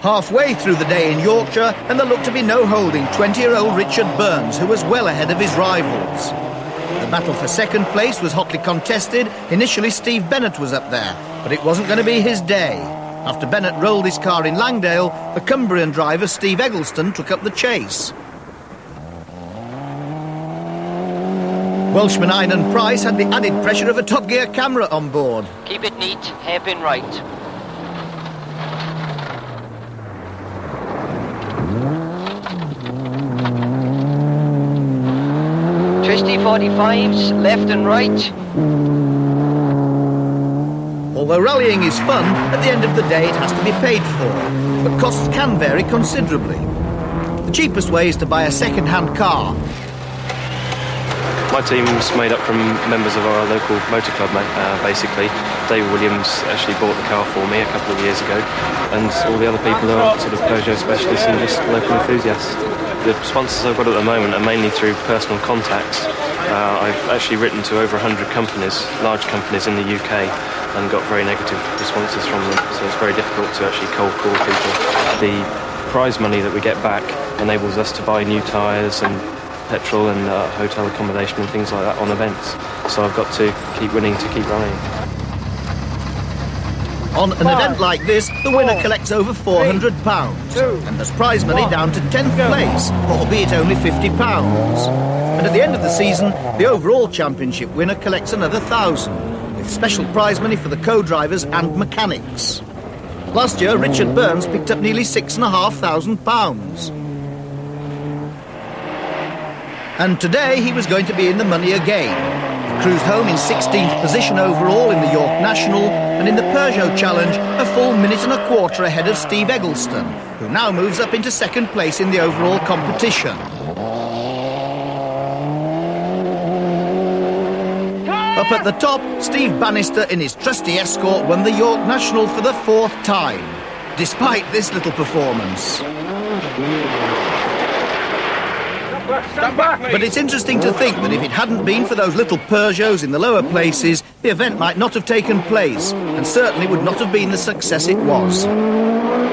Halfway through the day in Yorkshire, and there looked to be no holding 20-year-old Richard Burns, who was well ahead of his rivals. The battle for second place was hotly contested. Initially, Steve Bennett was up there, but it wasn't going to be his day. After Bennett rolled his car in Langdale, the Cumbrian driver Steve Eggleston took up the chase. Welshman Einan Price had the added pressure of a Top Gear camera on board. Keep it neat, hairpin right. 45s, left and right. Although rallying is fun, at the end of the day it has to be paid for, but costs can vary considerably. The cheapest way is to buy a second-hand car. My team's made up from members of our local motor club, basically. David Williams actually bought the car for me a couple of years ago, and all the other people are sort of Peugeot specialists and just local enthusiasts. The sponsors I've got at the moment are mainly through personal contacts. I've actually written to over 100 companies, large companies in the UK, and got very negative responses from them, so it's very difficult to actually cold call people. The prize money that we get back enables us to buy new tyres and petrol and hotel accommodation and things like that on events, so I've got to keep winning to keep rallying. On an event like this, the winner collects over £400, and there's prize money down to 10th place, albeit only £50. And at the end of the season, the overall championship winner collects another £1,000, with special prize money for the co-drivers and mechanics. Last year, Richard Burns picked up nearly £6,500. And today he was going to be in the money again. He cruised home in 16th position overall in the York National, and in the Peugeot Challenge, a full minute and a quarter ahead of Steve Eggleston, who now moves up into second place in the overall competition. Up at the top, Steve Bannister in his trusty Escort won the York National for the 4th time, despite this little performance. But it's interesting to think that if it hadn't been for those little Peugeots in the lower places, the event might not have taken place, and certainly would not have been the success it was.